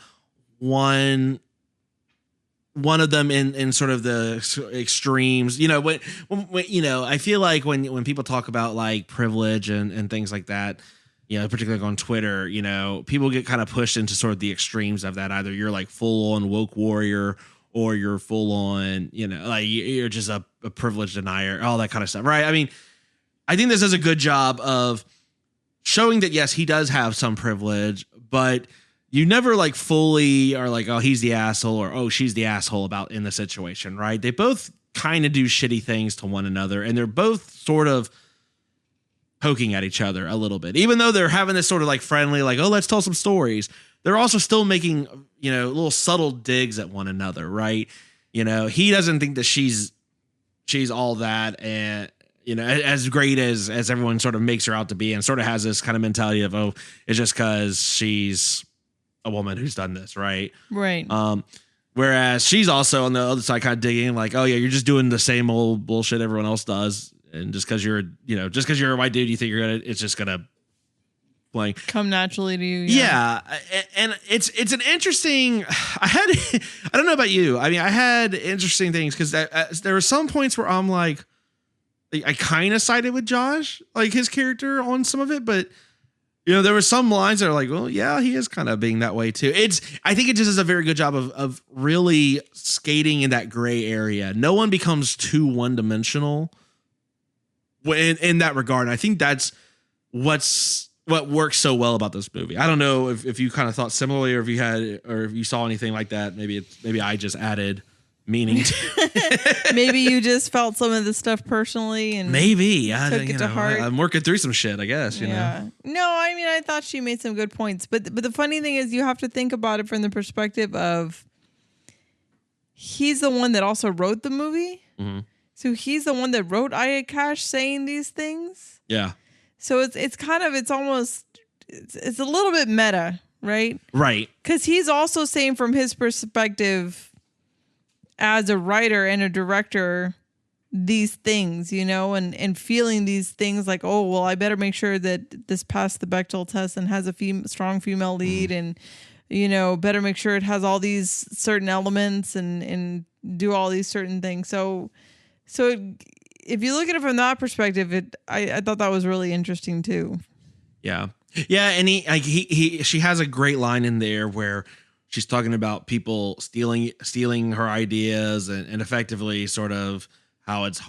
one of them in sort of the extremes. When I feel like when people talk about like privilege and things like that, particularly on Twitter, people get kind of pushed into sort of the extremes of that. Either you're like full on woke warrior, or you're full on, like you're just a privilege denier, all that kind of stuff, right? I mean, I think this does a good job of showing that, yes, he does have some privilege, but you never like fully are like, oh, he's the asshole, or oh, she's the asshole about in the situation, right? They both kind of do shitty things to one another, and they're both sort of poking at each other a little bit, even though they're having this sort of like friendly, like, oh, let's tell some stories. They're also still making, little subtle digs at one another, right? He doesn't think that she's all that, and as great as everyone sort of makes her out to be, and sort of has this kind of mentality of, oh, it's just because she's a woman who's done this, right? Right. Whereas she's also on the other side kind of digging, like, oh yeah, you're just doing the same old bullshit everyone else does, and just because you're a white dude, you think it's just gonna playing. Come naturally to you. Yeah. And it's an interesting, I don't know about you. I mean, I had interesting things because there were some points where I'm like, I kind of sided with Josh, like his character on some of it, but there were some lines that are like, well, yeah, he is kind of being that way too. I think it just does a very good job of really skating in that gray area. No one becomes too one-dimensional in that regard. And I think that's what works so well about this movie. I don't know if you kind of thought similarly, or if you saw anything like that. Maybe I just added meaning to maybe you just felt some of the stuff personally and maybe took it to heart. I'm working through some shit, I guess. You know. No, I mean, I thought she made some good points, but the funny thing is, you have to think about it from the perspective of he's the one that also wrote the movie, so he's the one that wrote Aya Cash saying these things. Yeah. So it's a little bit meta, right? Right. Because he's also saying from his perspective as a writer and a director these things, and feeling these things like, oh, well, I better make sure that this passed the Bechdel test and has a strong female lead, and better make sure it has all these certain elements and do all these certain things. So if you look at it from that perspective, I thought that was really interesting too. Yeah. Yeah. And she has a great line in there where she's talking about people stealing her ideas and effectively sort of how it's,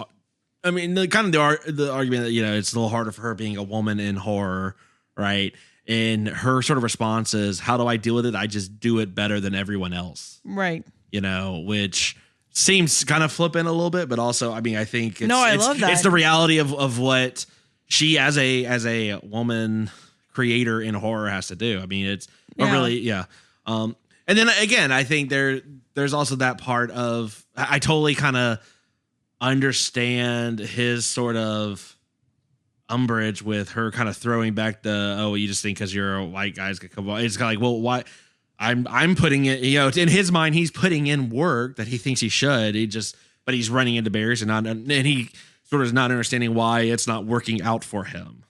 I mean, the argument that, it's a little harder for her being a woman in horror. Right. And her sort of response is, how do I deal with it? I just do it better than everyone else. Right. Which seems kind of flippant a little bit, but also, I mean, I think I love that. It's the reality of what she as a woman creator in horror has to do. I mean, it's really, yeah. And then again, I think there's also that part of, I totally kind of understand his sort of umbrage with her kind of throwing back you just think because you're a white guy's gonna come on. It's kind of like, well, why? I'm putting it, in his mind, he's putting in work that he thinks he should. But he's running into barriers and he sort of is not understanding why it's not working out for him.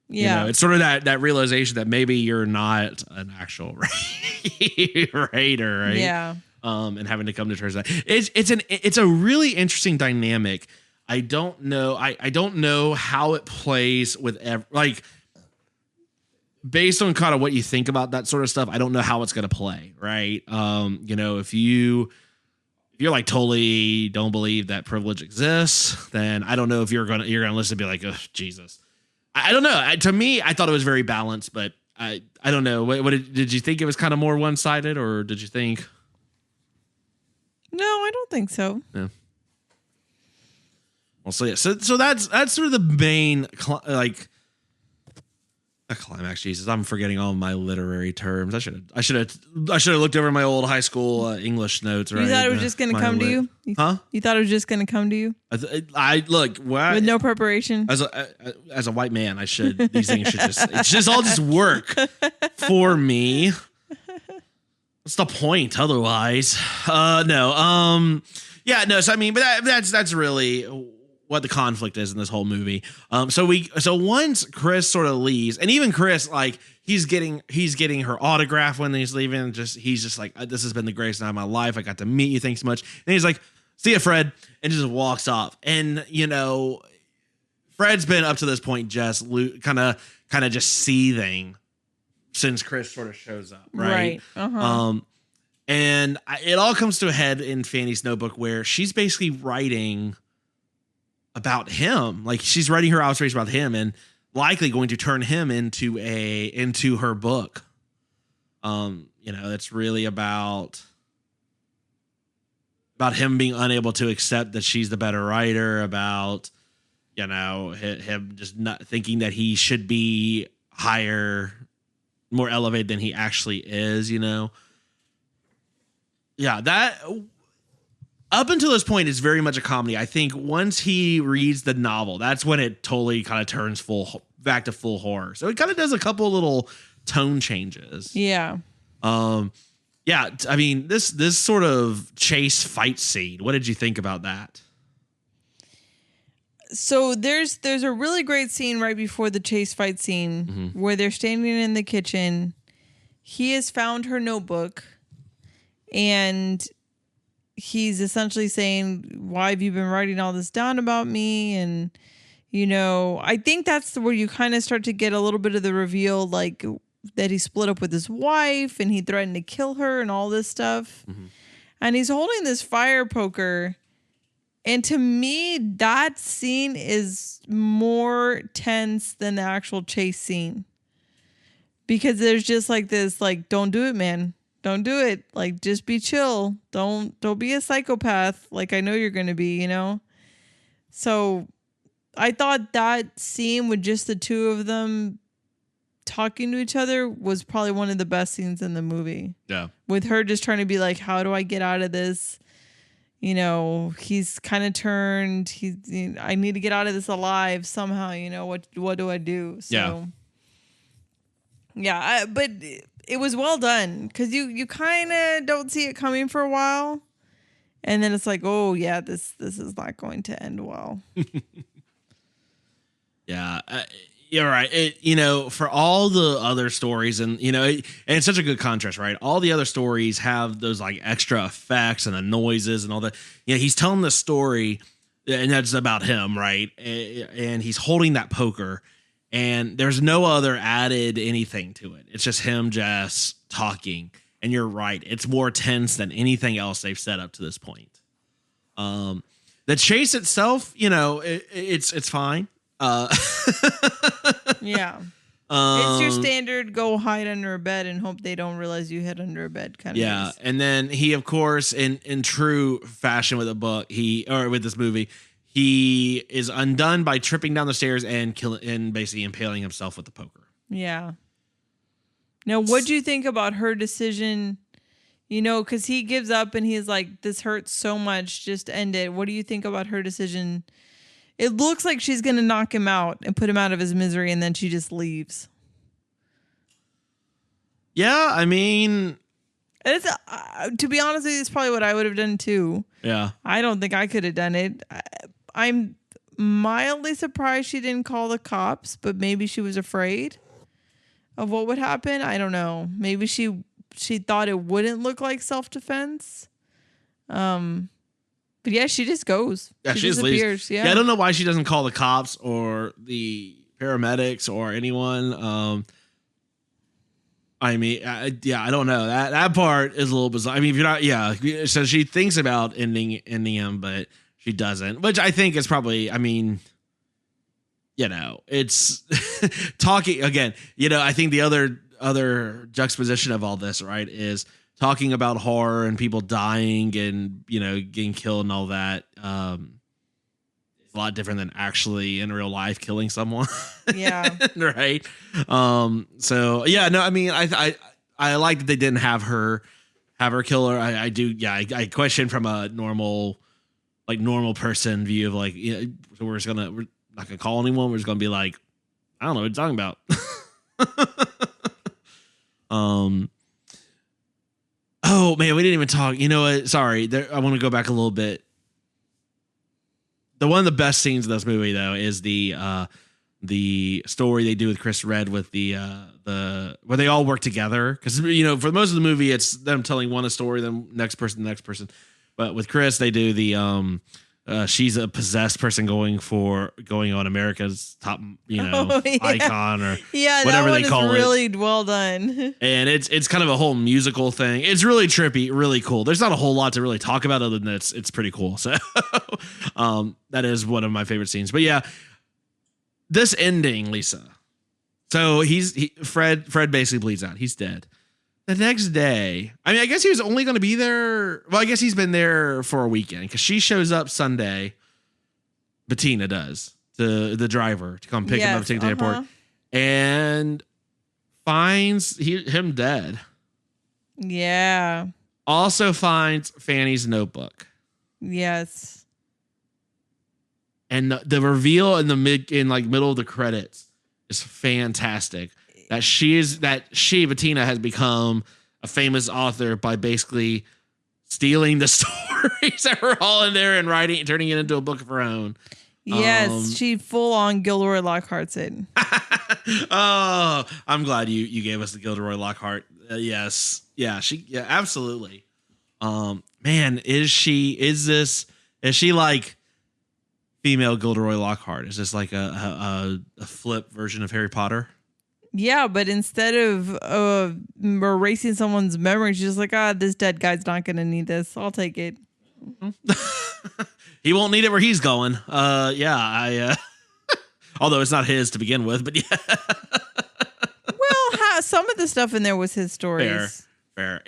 Yeah. It's sort of that realization that maybe you're not an actual writer, right? Yeah. And having to come to terms with that. It's a really interesting dynamic. I don't know. I don't know how it plays with based on kind of what you think about that sort of stuff. I don't know how it's going to play. Right. If you're like totally don't believe that privilege exists, then I don't know if you're going to listen and be like, oh, Jesus. I don't know. To me, I thought it was very balanced, but I don't know. What did you think it was kind of more one-sided, or did you think? No, I don't think so. Yeah. Well, so yeah. So that's sort of the main a climax. Jesus, I'm forgetting all my literary terms. I should have looked over my old high school English notes. Right? You thought it was just going to come to you? Huh? You thought it was just going to come to you? I look with no preparation. As a white man, these things should all just work for me. What's the point otherwise? No. Yeah. No. So I mean, but that's really what the conflict is in this whole movie. So once Chris sort of leaves, and even Chris, like he's getting her autograph when he's leaving. He's just like, this has been the greatest night of my life. I got to meet you. Thanks so much. And he's like, see ya, Fred, and just walks off. And Fred's been up to this point just kind of just seething since Chris sort of shows up, right? Uh-huh. And it all comes to a head in Fanny's notebook where she's basically writing about him. Like she's writing her observation about him and likely going to turn him into her book. It's really about him being unable to accept that she's the better writer, about, him just not thinking that he should be higher, more elevated than he actually is, Yeah, that up until this point is very much a comedy. I think once he reads the novel, that's when it totally kind of turns back to full horror. So it kind of does a couple little tone changes. Yeah. Yeah. I mean, this sort of chase fight scene, what did you think about that? So there's a really great scene right before the chase fight scene where they're standing in the kitchen. He has found her notebook and he's essentially saying, why have you been writing all this down about me? And, you know, I think that's where you kind of start to get a little bit of the reveal, like that he split up with his wife and he threatened to kill her and all this stuff. And he's holding this fire poker. And to me, that scene is more tense than the actual chase scene. Because there's just like this, like, don't do it, man. Don't do it. Like, just be chill. Don't be a psychopath. Like, I know you're going to be, you know? So I thought that scene with just the two of them talking to each other was probably one of the best scenes in the movie. Yeah. With her just trying to be like, how do I get out of this? You know, he's kind of turned. I need to get out of this alive somehow. You know, what do I do? So, but it was well done because you kind of don't see it coming for a while, and then it's like, oh yeah, this is not going to end well. Yeah, you're right. You know, for all the other stories, and you know, and it's such a good contrast, right? All the other stories have those like extra effects and the noises and all that. You know, he's telling the story, and that's about him, right? And he's holding that poker, and there's no other added anything to it. It's just him just talking. And you're right; it's more tense than anything else they've set up to this point. The chase itself, you know, it's fine. Yeah. It's your standard go hide under a bed and hope they don't realize you hid under a bed kind of. Yeah. And then he, of course, in true fashion with with this movie, he is undone by tripping down the stairs and basically impaling himself with the poker. Yeah. Now, what do you think about her decision? You know, because he gives up and he's like, this hurts so much, just end it. What do you think about her decision? It looks like she's going to knock him out and put him out of his misery, and then she just leaves. Yeah, I mean... It's, to be honest with you, it's probably what I would have done too. Yeah. I don't think I could have done it. I'm mildly surprised she didn't call the cops, but maybe she was afraid of what would happen. I don't know. Maybe she thought it wouldn't look like self-defense. But yeah, she just goes. Yeah, she disappears. Yeah, I don't know why she doesn't call the cops or the paramedics or anyone. I mean, I don't know. That part is a little bizarre. I mean, if you're not, so she thinks about ending him, but she doesn't. Which I think is probably. I mean, you know, it's talking again. You know, I think the other juxtaposition of all this, right, is talking about horror and people dying and, you know, getting killed and all that. It's a lot different than actually in real life killing someone. Yeah. Right. So yeah, no, I mean, I like that they didn't have her kill her. I do. Yeah. I question from a normal person view of like, you know, we're not gonna call anyone. We're just gonna be like, I don't know what you're talking about. Oh man, we didn't even talk. You know what? Sorry, I want to go back a little bit. One of the best scenes of this movie, though, is the story they do with Chris Redd with the where they all work together. Because, you know, for most of the movie, it's them telling one a story, then next person. But with Chris, they do the she's a possessed person going on America's top, you know, icon or whatever they call it. Really well done. And it's kind of a whole musical thing. It's really trippy, really cool. There's not a whole lot to really talk about other than it's pretty cool. So that is one of my favorite scenes. But yeah, this ending, Lisa. So Fred basically bleeds out. He's dead. The next day, I mean, I guess he was only going to be there. Well, I guess he's been there for a weekend because she shows up Sunday. Bettina does, the driver, to come pick him up, take him to the airport, and finds him dead. Yeah. Also finds Fanny's notebook. Yes. And the reveal in the middle of the credits is fantastic. Bettina has become a famous author by basically stealing the stories that were all in there and turning it into a book of her own. Yes, she full on Gilderoy Lockhart's it. Oh, I'm glad you gave us the Gilderoy Lockhart. Yes. Yeah, absolutely. Man, is she like female Gilderoy Lockhart? Is this like a flip version of Harry Potter? Yeah, but instead of erasing someone's memory, she's just like, this dead guy's not going to need this. I'll take it. He won't need it where he's going. Although it's not his to begin with, but yeah. Well, some of the stuff in there was his stories. Fair.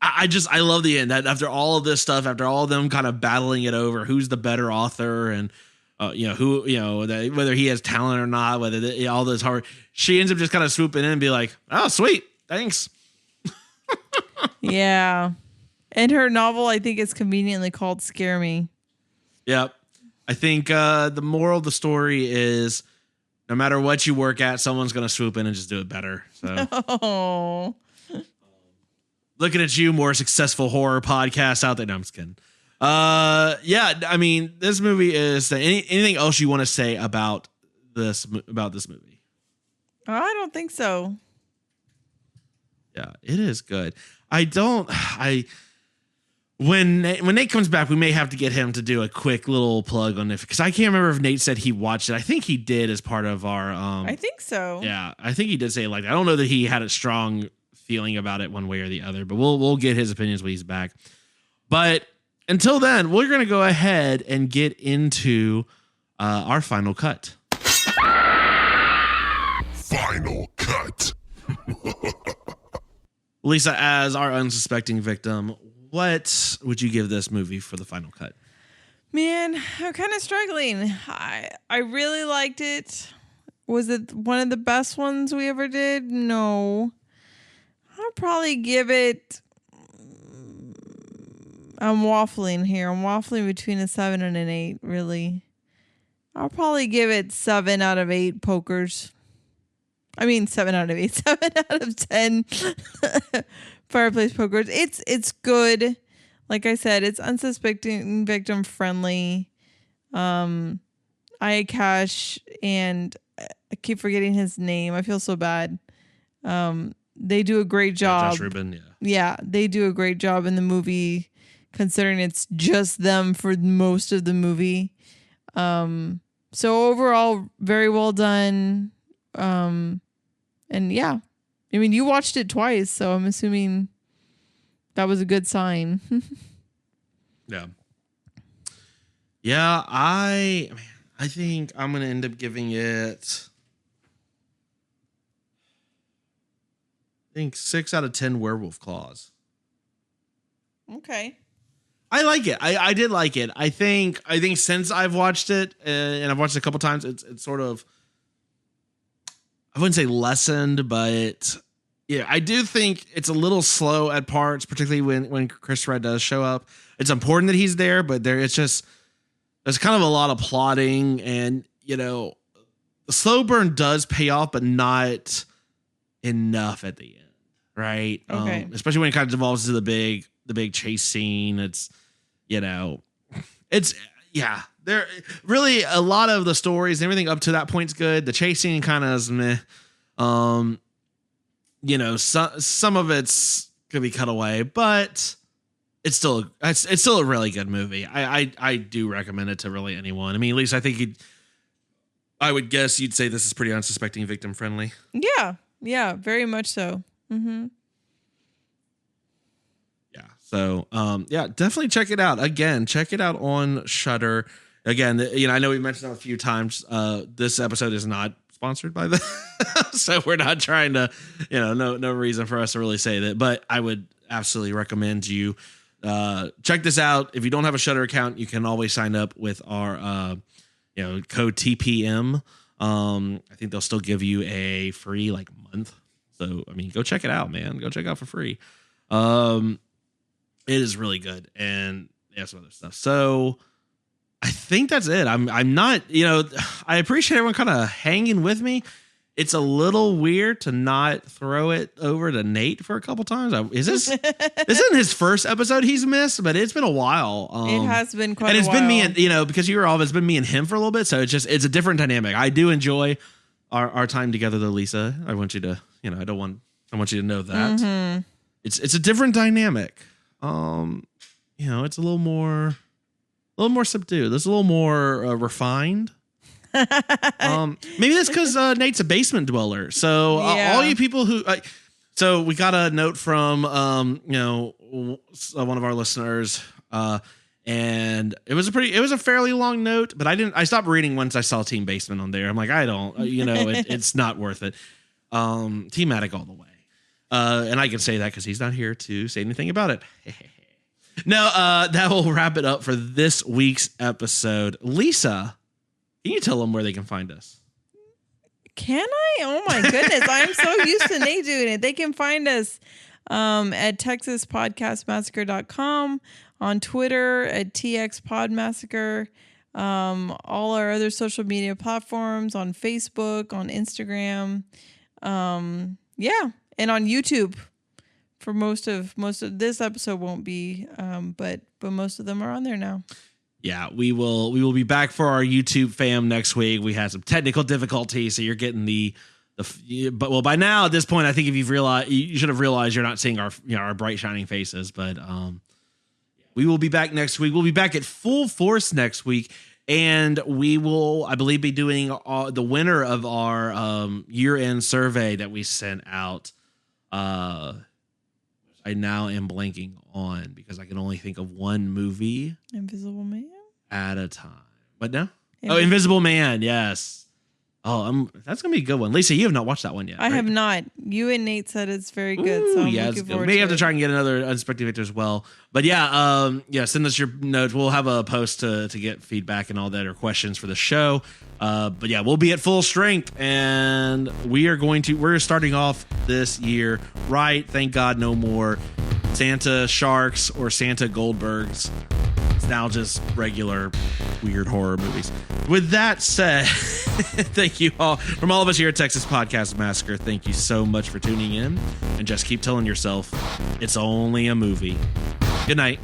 I love the end. That after all of this stuff, after all of them kind of battling it over, who's the better author and whether he has talent or not, whether all this hard, she ends up just kind of swooping in and be like, oh, sweet. Thanks. Yeah. And her novel, I think, is conveniently called Scare Me. Yep. I think the moral of the story is no matter what you work at, someone's going to swoop in and just do it better. So, oh. Looking at you, more successful horror podcasts out there. No, I'm just kidding. I mean, this movie is anything else you want to say about this movie? I don't think so. Yeah, it is good. When Nate comes back, we may have to get him to do a quick little plug on it because I can't remember if Nate said he watched it. I think he did as part of our. I think so. Yeah, I think he did say it like that. I don't know that he had a strong feeling about it one way or the other, but we'll get his opinions when he's back. But until then, we're gonna go ahead and get into our final cut. Final cut. Lisa, as our unsuspecting victim, what would you give this movie for the final cut? Man, I'm kind of struggling. I really liked it. Was it one of the best ones we ever did? No. I'll probably give it... I'm waffling here. I'm waffling between a 7 and an 8, really. I'll probably give it 7 out of 8 pokers. I mean, 7 out of 8. 7 out of 10 fireplace pokers. It's good. Like I said, it's unsuspecting, victim friendly. Cash and I keep forgetting his name. I feel so bad. They do a great job. Josh Rubin, yeah, they do a great job in the movie, considering it's just them for most of the movie. So overall, very well done. And yeah, I mean, you watched it twice, so I'm assuming that was a good sign. Yeah. Yeah, I think I'm going to end up giving it, I think 6 out of 10 werewolf claws. Okay. I like it. I did like it. I think since I've watched it, and I've watched it a couple times, it's sort of, I wouldn't say lessened, but yeah, I do think it's a little slow at parts, particularly when Chris Red does show up. It's important that he's there, but there's kind of a lot of plotting, and the slow burn does pay off, but not enough at the end, right? Okay. Especially when it kind of devolves into the big chase scene. There really a lot of the stories, everything up to that point's good. The chase scene kind of is meh. Some of it's gonna be cut away, but it's still a really good movie. I do recommend it to really anyone. I mean, at least I think I would guess you'd say this is pretty unsuspecting victim friendly. Yeah, very much so. Mm-hmm. Yeah. So, definitely check it out. Again, check it out on Shudder. Again, I know we mentioned it a few times. This episode is not sponsored by them, so we're not trying to, no reason for us to really say that. But I would absolutely recommend you check this out. If you don't have a Shudder account, you can always sign up with our, code TPM. I think they'll still give you a free month. So, I mean, go check it out, man. Go check it out for free. It is really good, and some other stuff. So I think that's it. I'm not, I appreciate everyone kind of hanging with me. it's a little weird to not throw it over to Nate for a couple times. This isn't his first episode he's missed, but it's been a while. It has been quite a while. And it's been me and, because you were off, it's been me and him for a little bit. So it's a different dynamic. I do enjoy our time together though, Lisa. I want you to, I want you to know that. Mm-hmm. It's a different dynamic. It's a little more subdued. It's a little more refined. Maybe that's because Nate's a basement dweller. So all you people who, so we got a note from one of our listeners, and it was a fairly long note, but I stopped reading once I saw Team Basement on there. I'm like, I don't, it's not worth it. Team Attic all the way. And I can say that because he's not here to say anything about it. No, that will wrap it up for this week's episode. Lisa, can you tell them where they can find us? Can I? Oh my goodness. I'm so used to Nate doing it. They can find us at TexasPodcastMassacre.com, on Twitter at TXPodMassacre, all our other social media platforms, on Facebook, on Instagram. And on YouTube. For most of this episode won't be, but most of them are on there now. Yeah, we will be back for our YouTube fam next week. We had some technical difficulties, so you're getting but by now at this point, I think if you should have realized you're not seeing our bright shining faces. But we will be back next week. We'll be back at full force next week, and we will, I believe, be doing the winner of our year-end survey that we sent out. I now am blanking on because I can only think of one movie. Invisible Man? At a time. What now? Invisible Man, yes. Oh, that's going to be a good one. Lisa, you have not watched that one yet. I have not. You and Nate said it's very good, so I'm looking forward to it. Maybe have to try and get another Unsuspecting Victor as well. But send us your notes. We'll have a post to get feedback and all that or questions for the show. But yeah, we'll be at full strength, and we're starting off this year right. Thank God no more Santa Sharks or Santa Goldbergs. It's now just regular weird horror movies. With that said, thank you all. From all of us here at Texas Podcast Massacre, thank you so much for tuning in, and just keep telling yourself it's only a movie. Good night.